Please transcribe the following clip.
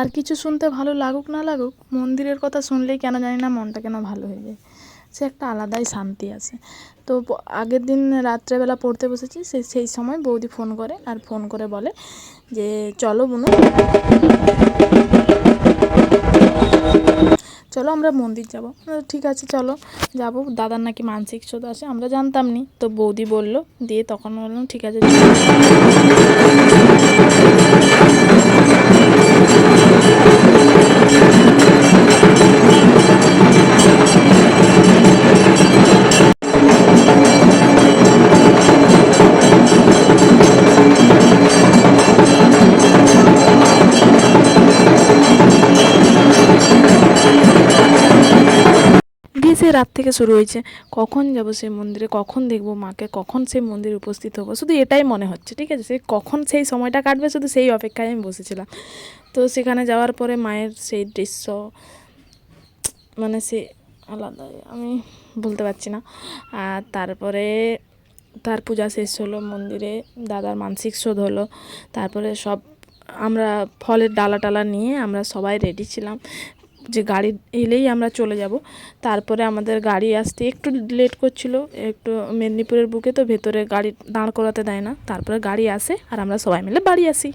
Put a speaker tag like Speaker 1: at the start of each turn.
Speaker 1: আর কিছু শুনতে ভালো লাগুক না লাগুক, মন্দিরের কথা শুনলেই কেন জানি না মনটা কেন ভালো হয়ে যায়, সে একটা আলাদাই শান্তি আছে। তো আগের দিন রাত্রেবেলা পড়তে বসেছি, সেই সময় বৌদি ফোন করে, আর ফোন করে বলে যে চলো বুনু, চলো আমরা মন্দির যাবো। ঠিক আছে চলো যাবো, দাদার নাকি মানসিক শোধ আছে, আমরা জানতাম নি, তো বৌদি বললো, দিয়ে তখন বললাম ঠিক আছে। দিয়ে সেই রাত থেকে শুরু হয়েছে, কখন যাব সেই মন্দিরে, কখন দেখবো মাকে, কখন সেই মন্দিরে উপস্থিত হবো, শুধু এটাই মনে হচ্ছে। ঠিক আছে, সে কখন সেই সময়টা কাটবে শুধু সেই অপেক্ষায় আমি বসেছিলাম। তো সেখানে যাওয়ার পরে মায়ের সেই দৃশ্য, মানে সে আলাদা, আমি বলতে পারছি না। আর তারপরে তার পূজা শেষ হলো মন্দিরে, দাদার মানসিক শোধ হলো। তারপরে সব আমরা ফলের ডালা টালা নিয়ে আমরা সবাই রেডি ছিলাম যে গাড়ি এলেই আমরা চলে যাব। তারপরে আমাদের গাড়ি আসতে একটু লেট করছিল, একটু মেদিনীপুরের বুকে তো ভেতরে গাড়ি দাঁড় করাতে দেয় না। তারপরে গাড়ি আসে আর আমরা সবাই মিলে বাড়ি আসি।